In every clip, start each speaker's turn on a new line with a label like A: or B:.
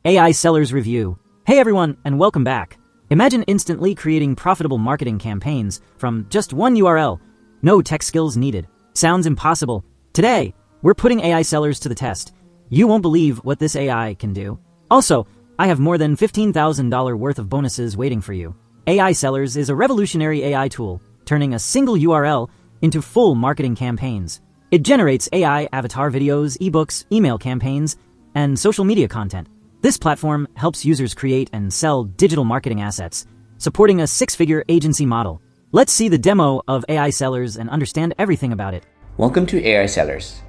A: AI Sellers Review. Hey everyone, and welcome back. Imagine instantly creating profitable marketing campaigns from just one URL. No tech skills needed. Sounds impossible. Today, we're putting AI sellers to the test. You won't believe what this AI can do. Also, I have more than $15,000 worth of bonuses waiting for you. AI Sellers is a revolutionary AI tool, turning a single URL into full marketing campaigns. It generates AI avatar videos, ebooks, email campaigns, and social media content. This platform helps users create and sell digital marketing assets, supporting a six-figure agency model. Let's see the demo of AI Sellers and understand everything about it.
B: Welcome to AI Sellers.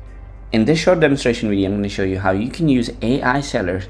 B: In this short demonstration video, I'm going to show you how you can use AI Sellers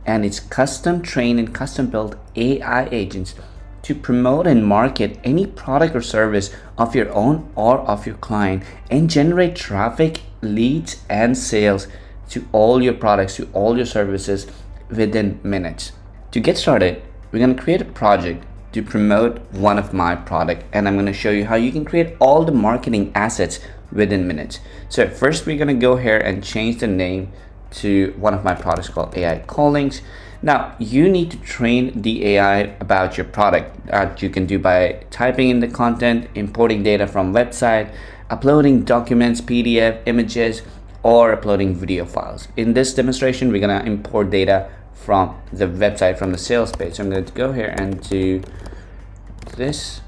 B: and its custom trained and custom built AI agents to promote and market any product or service of your own or of your client and generate traffic, leads, and sales to all your products, to all your services within minutes. To get started, we're going to create a project to promote one of my product, and I'm going to show you how you can create all the marketing assets within minutes. So first we're going to go here and change the name to one of my products called AI Callings. Now you need to train the AI about your product that you can do by typing in the content, importing data from website, uploading documents, PDF, images, or uploading video files. In this demonstration, we're going to import data from the website, from the sales page. So I'm going to go here and do this,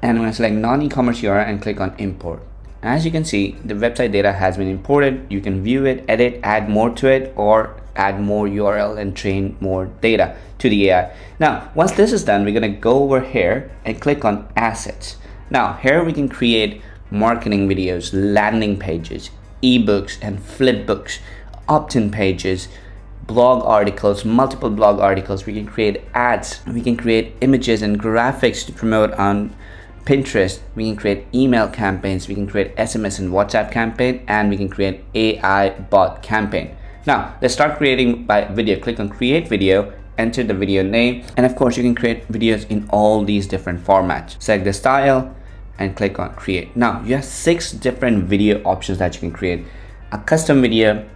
B: and I'm going to select non-e-commerce URL and click on import. As you can see, the website data has been imported. You can view it, edit, add more to it, or add more URL and train more data to the AI. Now once this is done, we're going to go over here and click on assets. Now here we can create marketing videos, landing pages, ebooks and flipbooks, opt-in pages, blog articles, multiple blog articles. We can create ads, we can create images and graphics to promote on Pinterest. We can create email campaigns, we can create SMS and WhatsApp campaign, and we can create AI bot campaign. Now let's start creating by video. Click on create video, enter the video name, and of course you can create videos in all these different formats. Select the style and click on create. Now you have 6 different video options that you can create: a custom video,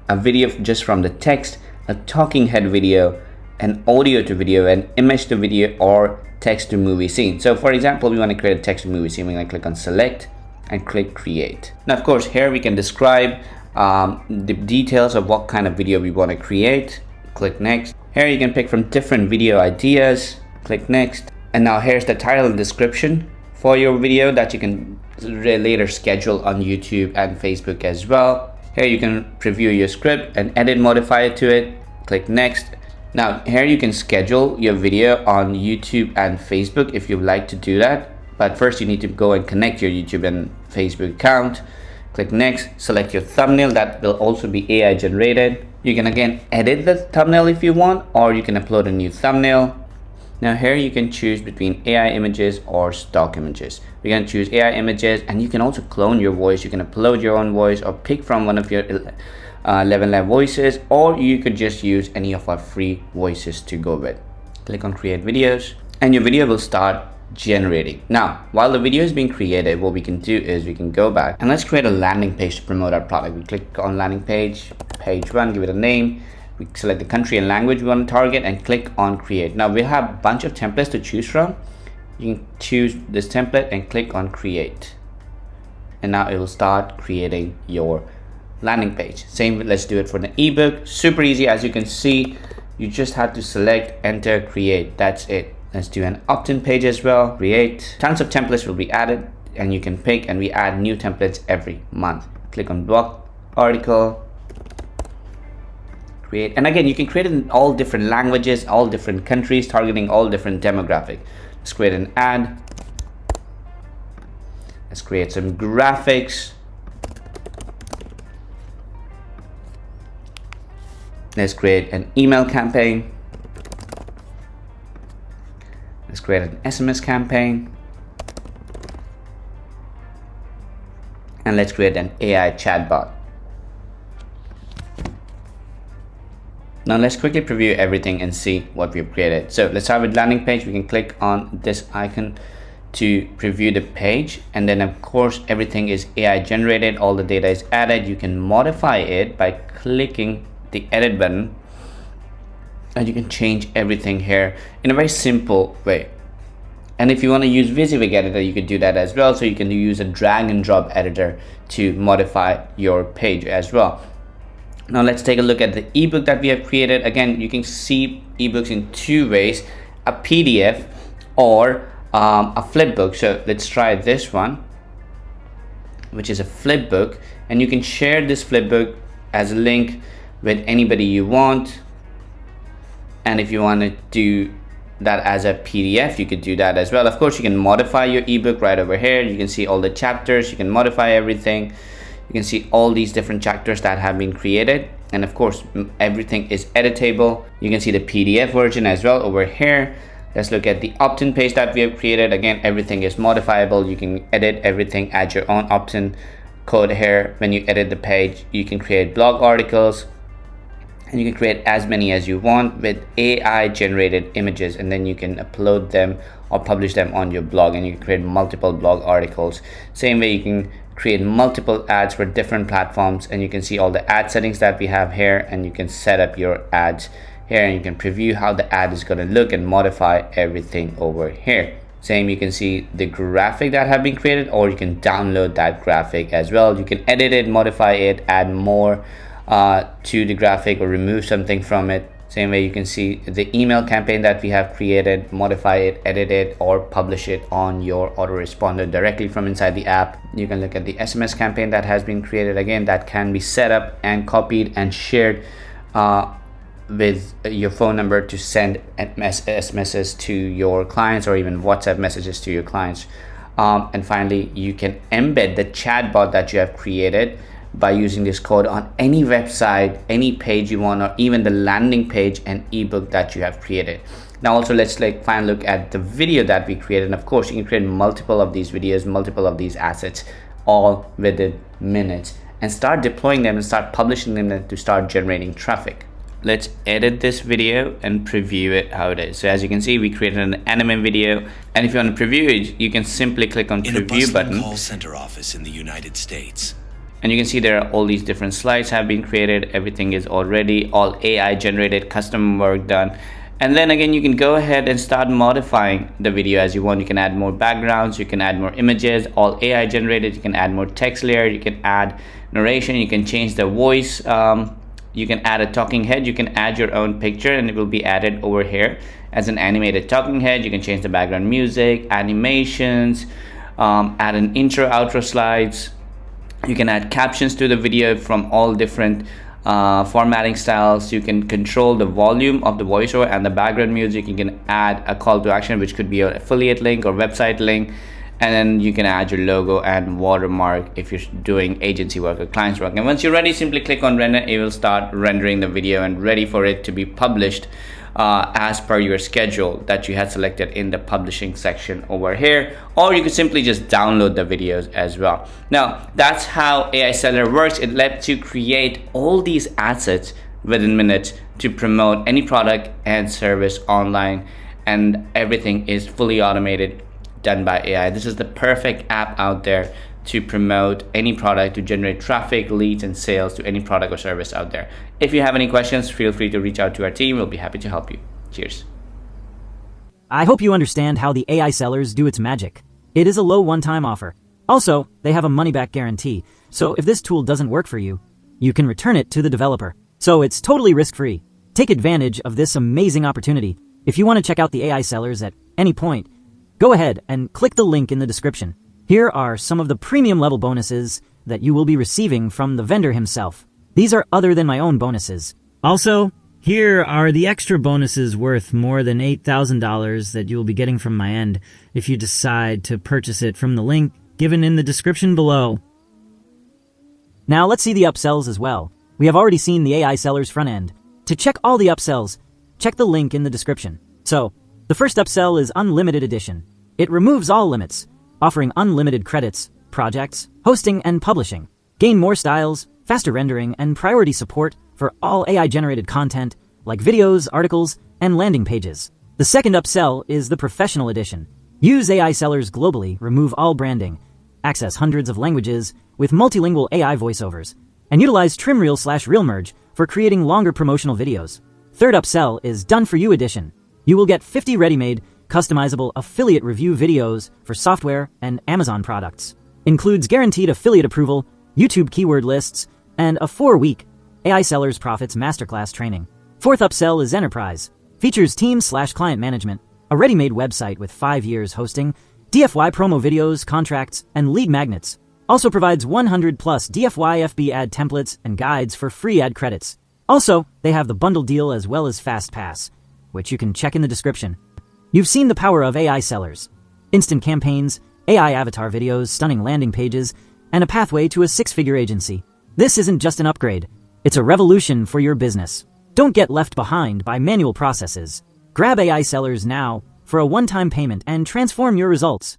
B: a video just from the text, a talking head video, an audio to video, an image to video, or text to movie scene. So for example, we want to create a text to movie scene. We're going to click on select and click create. Now of course here we can describe the details of what kind of video we want to create. Click next. Here you can pick from different video ideas. Click next. And now here's the title and description for your video that you can later schedule on YouTube and Facebook as well. Here you can preview your script and edit, modify it to it. Click next. Now here you can schedule your video on YouTube and Facebook if you'd like to do that, but first you need to go and connect your YouTube and Facebook account. Click next. Select your thumbnail, that will also be AI generated. You can again edit the thumbnail if you want, or you can upload a new thumbnail. Now here you can choose between AI images or stock images. We're going to choose AI images, and you can also clone your voice. You can upload your own voice or pick from one of your 11 live voices, or you could just use any of our free voices to go with. Click on create videos, and your video will start generating. Now while the video is being created, what we can do is we can go back and let's create a landing page to promote our product. We click on landing page, page 1, give it a name. We select the country and language we want to target and click on create. Now we have a bunch of templates to choose from. You can choose this template and click on create, and now it will start creating your landing page. Same, let's do it for the ebook. Super easy. As you can see, you just have to select, enter, create. That's it. Let's do an opt-in page as well. Create. Tons of templates will be added, and you can pick, and we add new templates every month. Click on blog article, create, and again you can create it in all different languages, all different countries, targeting all different demographic. Let's create an ad. Let's create some graphics. Let's create an email campaign. Let's create an SMS campaign. And let's create an AI chatbot. Now let's quickly preview everything and see what we've created. So let's start with landing page. We can click on this icon to preview the page, and then of course everything is AI generated, all the data is added. You can modify it by clicking the edit button and you can change everything here in a very simple way. And if you want to use WYSIWYG editor, you could do that as well. So you can use a drag and drop editor to modify your page as well. Now let's take a look at the ebook that we have created. Again, you can see ebooks in two ways, a PDF or a flipbook. So let's try this one, which is a flipbook, and you can share this flipbook as a link with anybody you want. And if you want to do that as a PDF, you could do that as well. Of course, you can modify your ebook right over here. You can see all the chapters, you can modify everything. You can see all these different chapters that have been created, and of course everything is editable. You can see the PDF version as well over here. Let's look at the opt-in page that we have created. Again, everything is modifiable. You can edit everything, add your own opt-in code here. When you edit the page, you can create blog articles, and you can create as many as you want with AI generated images, and then you can upload them or publish them on your blog, and you can create multiple blog articles. Same way, you can create multiple ads for different platforms, and you can see all the ad settings that we have here, and you can set up your ads here, and you can preview how the ad is going to look and modify everything over here. Same, you can see the graphic that have been created, or you can download that graphic as well. You can edit it, modify it, add more to the graphic or remove something from it. Same way, you can see the email campaign that we have created, modify it, edit it, or publish it on your autoresponder directly from inside the app. You can look at the SMS campaign that has been created. Again, that can be set up and copied and shared with your phone number to send SMSs to your clients, or even WhatsApp messages to your clients. And finally, you can embed the chatbot that you have created by using this code on any website, any page you want, or even the landing page and ebook that you have created. Now also, let's finally look at the video that we created. And of course, you can create multiple of these videos, multiple of these assets, all within minutes, and start deploying them and start publishing them to start generating traffic. Let's edit this video and preview it how it is. So as you can see, we created an anime video, and if you want to preview it, you can simply click on preview button.
C: Call center office in the United States.
B: And you can see there are all these different slides have been created. Everything is already all AI generated, custom work done. And then again, you can go ahead and start modifying the video as you want. You can add more backgrounds, you can add more images, all AI generated. You can add more text layer, you can add narration, you can change the voice. You can add a talking head, you can add your own picture, and it will be added over here as an animated talking head. You can change the background music, animations, add an intro, outro slides. You can add captions to the video from all different formatting styles. You can control the volume of the voiceover and the background music. You can add a call to action, which could be an affiliate link or website link. And then you can add your logo and watermark if you're doing agency work or clients work. And once you're ready, simply click on render. It will start rendering the video and ready for it to be published as per your schedule that you had selected in the publishing section over here. Or you could simply just download the videos as well. Now, that's how AISeller works. It lets you create all these assets within minutes to promote any product and service online, and everything is fully automated, done by AI. This is the perfect app out there to promote any product, to generate traffic, leads, and sales to any product or service out there. If you have any questions, feel free to reach out to our team. We'll be happy to help you. Cheers.
A: I hope you understand how the AI sellers do its magic. It is a low one-time offer. Also, they have a money-back guarantee, so if this tool doesn't work for you, you can return it to the developer. So it's totally risk-free. Take advantage of this amazing opportunity. If you want to check out the AI sellers at any point, go ahead and click the link in the description. Here are some of the premium level bonuses that you will be receiving from the vendor himself. These are other than my own bonuses. Also, here are the extra bonuses worth more than $8,000 that you will be getting from my end if you decide to purchase it from the link given in the description below. Now let's see the upsells as well. We have already seen the AI sellers front end. To check all the upsells, check the link in the description. So, the first upsell is Unlimited Edition. It removes all limits, offering unlimited credits, projects, hosting, and publishing. Gain more styles, faster rendering, and priority support for all AI-generated content like videos, articles, and landing pages. The second upsell is the Professional Edition. Use AI sellers globally, remove all branding, access hundreds of languages with multilingual AI voiceovers, and utilize TrimReel/ReelMerge for creating longer promotional videos. Third upsell is Done For You Edition. You will get 50 ready-made, customizable affiliate review videos for software and Amazon products. Includes guaranteed affiliate approval, YouTube keyword lists, and a 4-week AISellers Profits Masterclass training. Fourth upsell is Enterprise. Features team/client management, a ready-made website with 5 years hosting, DFY promo videos, contracts, and lead magnets. Also provides 100 plus DFY FB ad templates and guides for free ad credits. Also, they have the bundle deal as well as Fast Pass, which you can check in the description. You've seen the power of AI sellers. Instant campaigns, AI avatar videos, stunning landing pages, and a pathway to a 6-figure agency. This isn't just an upgrade. It's a revolution for your business. Don't get left behind by manual processes. Grab AI Sellers now for a one-time payment and transform your results.